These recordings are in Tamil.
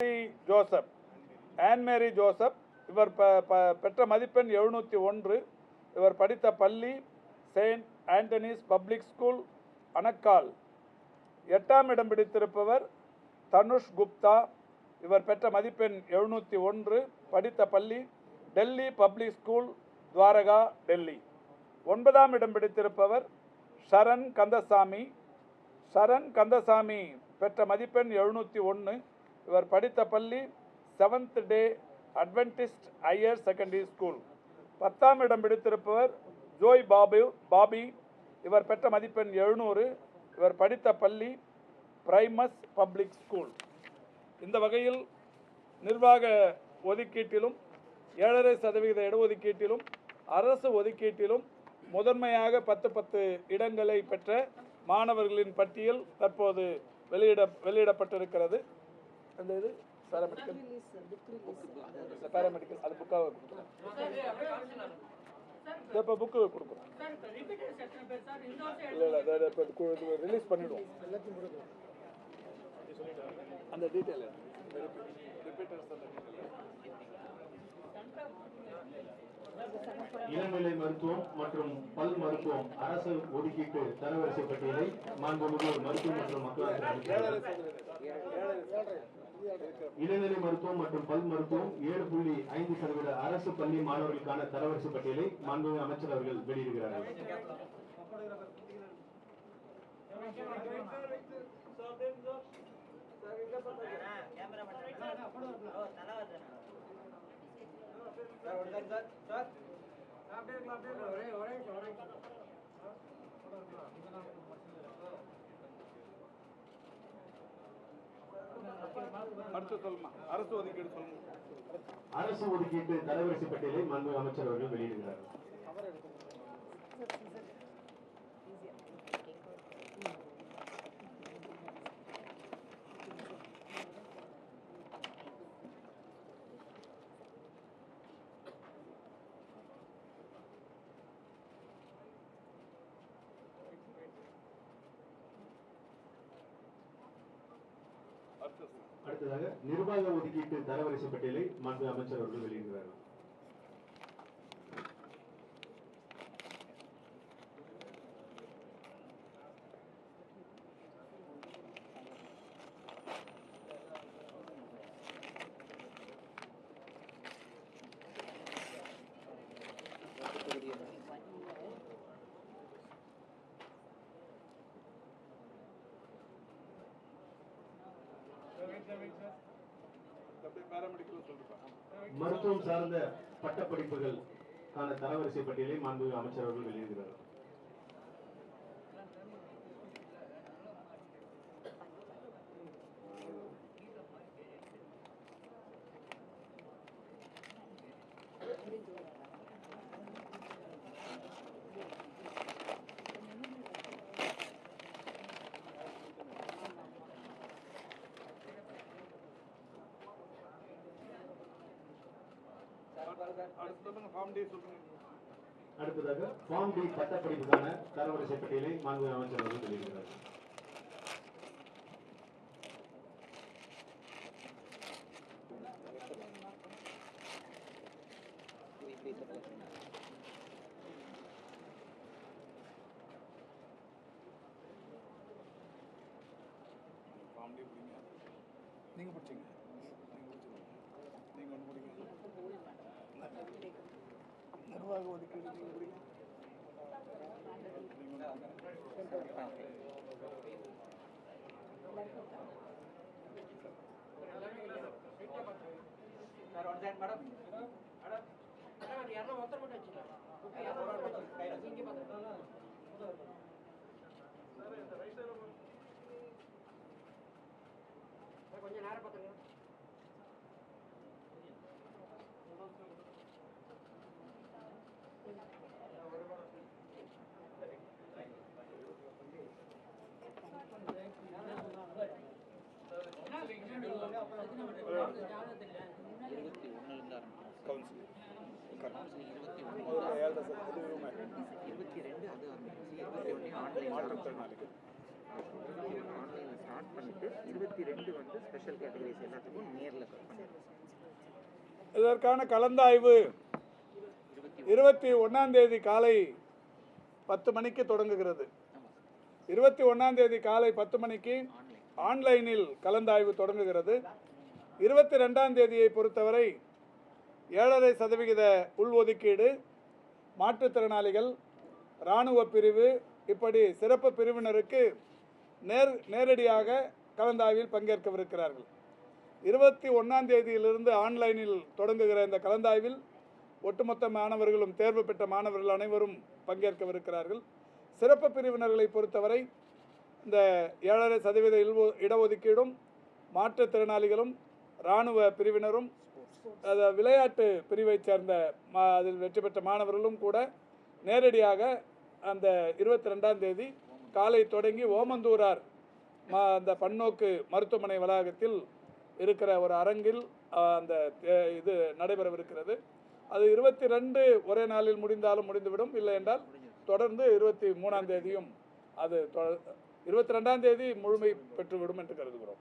Joseph, ஆன்மேரி Joseph. இவர் பெற்ற மதிப்பெண் 701. இவர் படித்த பள்ளி செயின்ட் ஆண்டனிஸ் பப்ளிக் ஸ்கூல், அனக்கால். 8ஆம் இடம் பிடித்திருப்பவர் தனுஷ் குப்தா. இவர் பெற்ற மதிப்பெண் 701. படித்த பள்ளி டெல்லி பப்ளிக் ஸ்கூல், துவாரகா, டெல்லி. 9ஆம் இடம் பிடித்திருப்பவர் ஷரண் கந்தசாமி. ஷரண் கந்தசாமி பெற்ற மதிப்பெண் 701. இவர் படித்த பள்ளி seventh day Adventist higher secondary school. 10ஆம் இடம் பிடித்திருப்பவர் ஜோய் பாபி. இவர் பெற்ற மதிப்பெண் 700. இவர் படித்த பள்ளி பிரைமஸ் பப்ளிக் ஸ்கூல். இந்த வகையில் நிர்வாக ஒதுக்கீட்டிலும் 7.5% இடஒதுக்கீட்டிலும் அரசு ஒதுக்கீட்டிலும் முதன்மையாக 10 இடங்களை பெற்ற மாணவர்களின் பட்டியல் தற்போது வெளியிடப்பட்டிருக்கிறது. அந்த இது பாராமெடிக்கல் அது புக்காக கொடுக்குறோம். இப்போ புக்கு கொடுக்குறோம். இல்லை ரிலீஸ் பண்ணிவிடுவோம். அந்த டீட்டெயில் இளநிலை மருத்துவம் மற்றும் பல் மருத்துவம் அரசு ஒதுக்கீட்டு தரவரிசை பட்டியலை மாண்புமிகு மருத்துவம் மற்றும் மக்கள் இளநிலை மருத்துவம் மற்றும் பல் மருத்துவம் 7.5% அரசு பள்ளி மாணவர்களுக்கான தரவரிசை பட்டியலை மாண்புமிகு அமைச்சர் அவர்கள் வெளியிடுகிறார்கள். அரசு ஒதுக்கீட்டு தரவரிசை பட்டியலை மாண்புமிகு அமைச்சர் அவர்கள் வெளியிடுகிறார். அடுத்ததாக நிர்வாக ஒதுக்கீட்டு தரவரிசை பட்டியலை மாண்புமிகு அமைச்சர் அவர்கள் வெளியிடுகிறார்கள். மருத்துவம் சார்ந்த பட்டப்படிப்புகளுக்கான தரவரிசை பட்டியலை மாண்புமிகு அமைச்சர் அவர்கள் வெளியிடுகிறார். அடுத்ததாக ஃபார்ம் டி பட்டப்படிப்புக்கான தரவரிசை பட்டியலை மாண்புமிகு அமைச்சர் அவர்கள் வெளியிடுகிறார். நீங்க பிடிச்சிங்க நீங்க ஒன்று பிடிங்க. நிர்வாக ஒதுக்கீடு நீங்க பிடிங்க. கொஞ்சம் நேரம் பார்த்துங்க. மாற்றுத்திறனாளிகள் ஸ்டார்ட் பண்ணிட்டு 22 வந்து ஸ்பெஷல் கேட்டகரிஸ் எல்லாத்துக்கும் நேரில் பண்ணிடுறோம். இதற்கான கலந்தாய்வு 21ஆம் தேதி காலை 10 மணிக்கு தொடங்குகிறது. 21ஆம் தேதி காலை 10 மணிக்கு ஆன்லைனில் கலந்தாய்வு தொடங்குகிறது. 22ஆம் தேதியை பொறுத்தவரை 7.5% உள்ஒதுக்கீடு, மாற்றுத்திறனாளிகள், இராணுவ பிரிவு, இப்படி சிறப்பு பிரிவினருக்கு நேரடியாக கலந்தாய்வில் பங்கேற்கவிருக்கிறார்கள். 21ஆம் தேதியிலிருந்து ஆன்லைனில் தொடங்குகிற இந்த கலந்தாய்வில் ஒட்டுமொத்த மாணவர்களும், தேர்வு பெற்ற மாணவர்கள் அனைவரும் பங்கேற்கவிருக்கிறார்கள். சிறப்பு பிரிவினர்களை பொறுத்தவரை இந்த 7.5% இடஒதுக்கீடும், மாற்றுத்திறனாளிகளும், இராணுவ பிரிவினரும், விளையாட்டு பிரிவைச் சேர்ந்த அதில் வெற்றி பெற்ற மாணவர்களும் கூட நேரடியாக அந்த 22ஆம் தேதி காலை தொடங்கி ஓமந்தூரார் அந்த பன்னோக்கு மருத்துவமனை வளாகத்தில் இருக்கிற ஒரு அரங்கில் அந்த இது நடைபெறவிருக்கிறது. அது 22 ஒரே நாளில் முடிந்தாலும் முடிந்துவிடும், இல்லை என்றால் தொடர்ந்து 23ஆம் தேதியும் அது 22ஆம் தேதி முழுமை பெற்றுவிடும் என்று கருதுகிறோம்.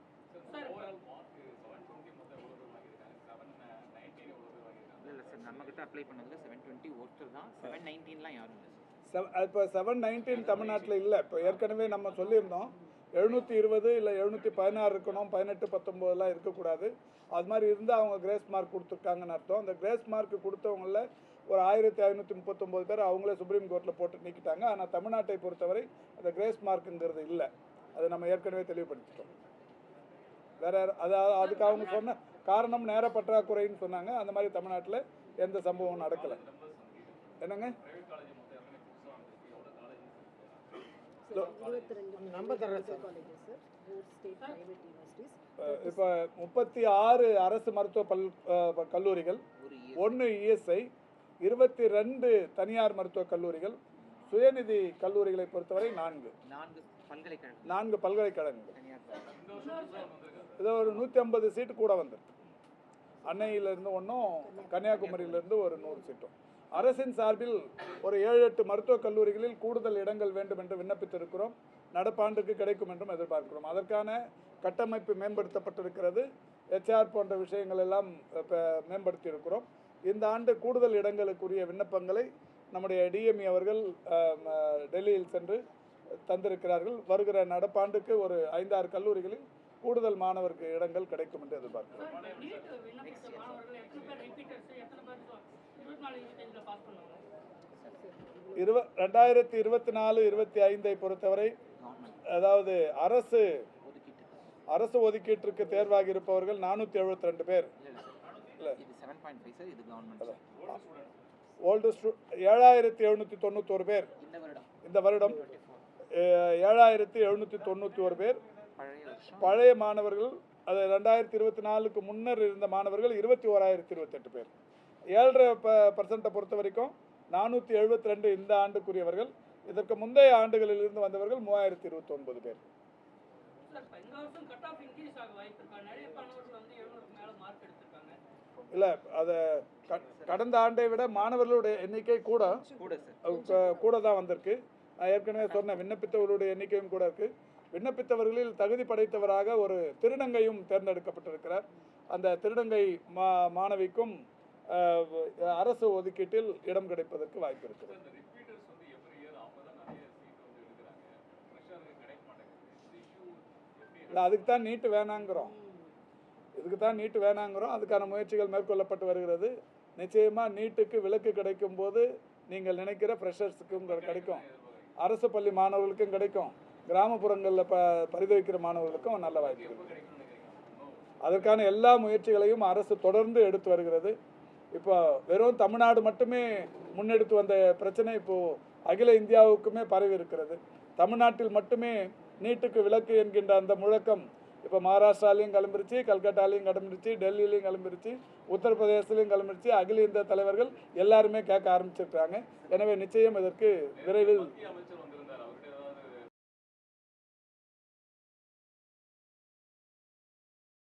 நம்மகிட்ட அப்ளை பண்ணதுல 720 ஒருத்தர் தான், 719லாம் யாரும் இல்லை சார். இப்போ 719 தமிழ்நாட்டில் இல்லை. இப்போ ஏற்கனவே நம்ம சொல்லியிருந்தோம் 720 இல்லை 716 இருக்கணும், 18, 19 இருக்கக்கூடாது. அது மாதிரி இருந்தால் அவங்க கிரேஸ் மார்க் கொடுத்துருக்காங்கன்னு அர்த்தம். அந்த கிரேஸ் மார்க் கொடுத்தவங்கள ஒரு 1539 பேர் அவங்களே சுப்ரீம் கோர்ட்டில் போட்டு நீக்கிட்டாங்க. ஆனால் தமிழ்நாட்டை பொறுத்தவரை அந்த கிரேஸ் மார்க்குங்கிறது இல்லை. அதை நம்ம ஏற்கனவே தெளிவுபடுத்திட்டோம். வேற அதுக்கு அவங்க சொன்ன காரணம் நேர பற்றாக்குறைன்னு சொன்னாங்க. அந்த மாதிரி தமிழ்நாட்டில் எந்த சம்பவம் நடக்கலை. என்னங்க இப்போ 36 அரசு மருத்துவ கல்லூரிகள், 1 இஎஸ்ஐ, 22 தனியார் மருத்துவக் கல்லூரிகள், சுயநிதி கல்லூரிகளை பொறுத்தவரை 4 பல்கலைக்கழகங்கள். இது ஒரு 150 சீட்டு கூட வந்திருக்கு. அன்னையிலிருந்து ஒன்றும், கன்னியாகுமரியிலிருந்து ஒரு 100 சீட்டும். அரசின் சார்பில் ஒரு 7-8 மருத்துவக் கல்லூரிகளில் கூடுதல் இடங்கள் வேண்டும் என்று விண்ணப்பித்திருக்கிறோம். நடப்பாண்டுக்கு கிடைக்கும் என்றும் எதிர்பார்க்கிறோம். அதற்கான கட்டமைப்பு மேம்படுத்தப்பட்டிருக்கிறது. HR போன்ற விஷயங்கள் எல்லாம் மேம்படுத்தி இருக்கிறோம். இந்த ஆண்டு கூடுதல் இடங்களுக்குரிய விண்ணப்பங்களை நம்முடைய DME அவர்கள் டெல்லியில் சென்று தந்திருக்கிறார்கள். வருகிற நடப்பாண்டுக்கு ஒரு 5-6 கல்லூரிகளில் கூடுதல் மாணவருக்கு இடங்கள் கிடைக்கும் என்று எதிர்பார்க்கிறோம். 2024-25 பொறுத்தவரை, அதாவது அரசு ஒதுக்கீட்டிற்கு தேர்வாகி இருப்பவர்கள் 472 பேர். ஓல்டு 7791 பேர். இந்த வருடம் 7791 பேர். பழைய மாணவர்கள், அது 2024க்கு முன்னர் இருந்த மாணவர்கள் 21,028 பேர். 7.5% பொறுத்த வரைக்கும் 472 இந்த ஆண்டுக்குரியவர்கள். இதற்கு முந்தைய ஆண்டுகளில் இருந்து வந்தவர்கள் 3029 பேர். இல்லை, அதை கடந்த ஆண்டை விட மாணவர்களுடைய எண்ணிக்கை கூட தான் வந்திருக்கு. நான் ஏற்கனவே சொன்ன விண்ணப்பித்தவர்களுடைய எண்ணிக்கையும் கூட இருக்குது. விண்ணப்பித்தவர்களில் தகுதி படைத்தவராக ஒரு திருநங்கையும் தேர்ந்தெடுக்கப்பட்டிருக்கிறார். அந்த திருநங்கை மாணவிக்கும் அரசு ஒதுக்கீட்டில் இடம் கிடைப்பதற்கு வாய்ப்பு இருக்கிறது. இல்லை, அதுக்கு தான் நீட்டு வேணாங்கிறோம். அதுக்கான முயற்சிகள் மேற்கொள்ளப்பட்டு வருகிறது. நிச்சயமாக நீட்டுக்கு விலக்கு கிடைக்கும் போது நீங்கள் நினைக்கிற ஃப்ரெஷர்ஸுக்கும் கிடைக்கும், அரசு பள்ளி மாணவர்களுக்கும் கிடைக்கும், கிராமப்புறங்களில் பரிதவிக்கிற மாணவர்களுக்கும் நல்ல வாய்ப்பு இருக்குது. அதற்கான எல்லா முயற்சிகளையும் அரசு தொடர்ந்து எடுத்து வருகிறது. இப்போ வெறும் தமிழ்நாடு மட்டுமே முன்னெடுத்து வந்த பிரச்சனை இப்போது அகில இந்தியாவுக்குமே பரவி இருக்கிறது. தமிழ்நாட்டில் மட்டுமே நீட்டுக்கு விலக்கு என்கின்ற அந்த முழக்கம் இப்போ மகாராஷ்டிராலையும் கிளம்பிருச்சு, கல்கட்டாலையும் கிளம்பிருச்சு, டெல்லியிலையும் கிளம்பிருச்சு, உத்தரப்பிரதேசலையும் கிளம்பிருச்சு. அகில இந்திய தலைவர்கள் எல்லாருமே கேட்க ஆரம்பிச்சிருக்காங்க. எனவே நிச்சயம் இதற்கு விரைவில்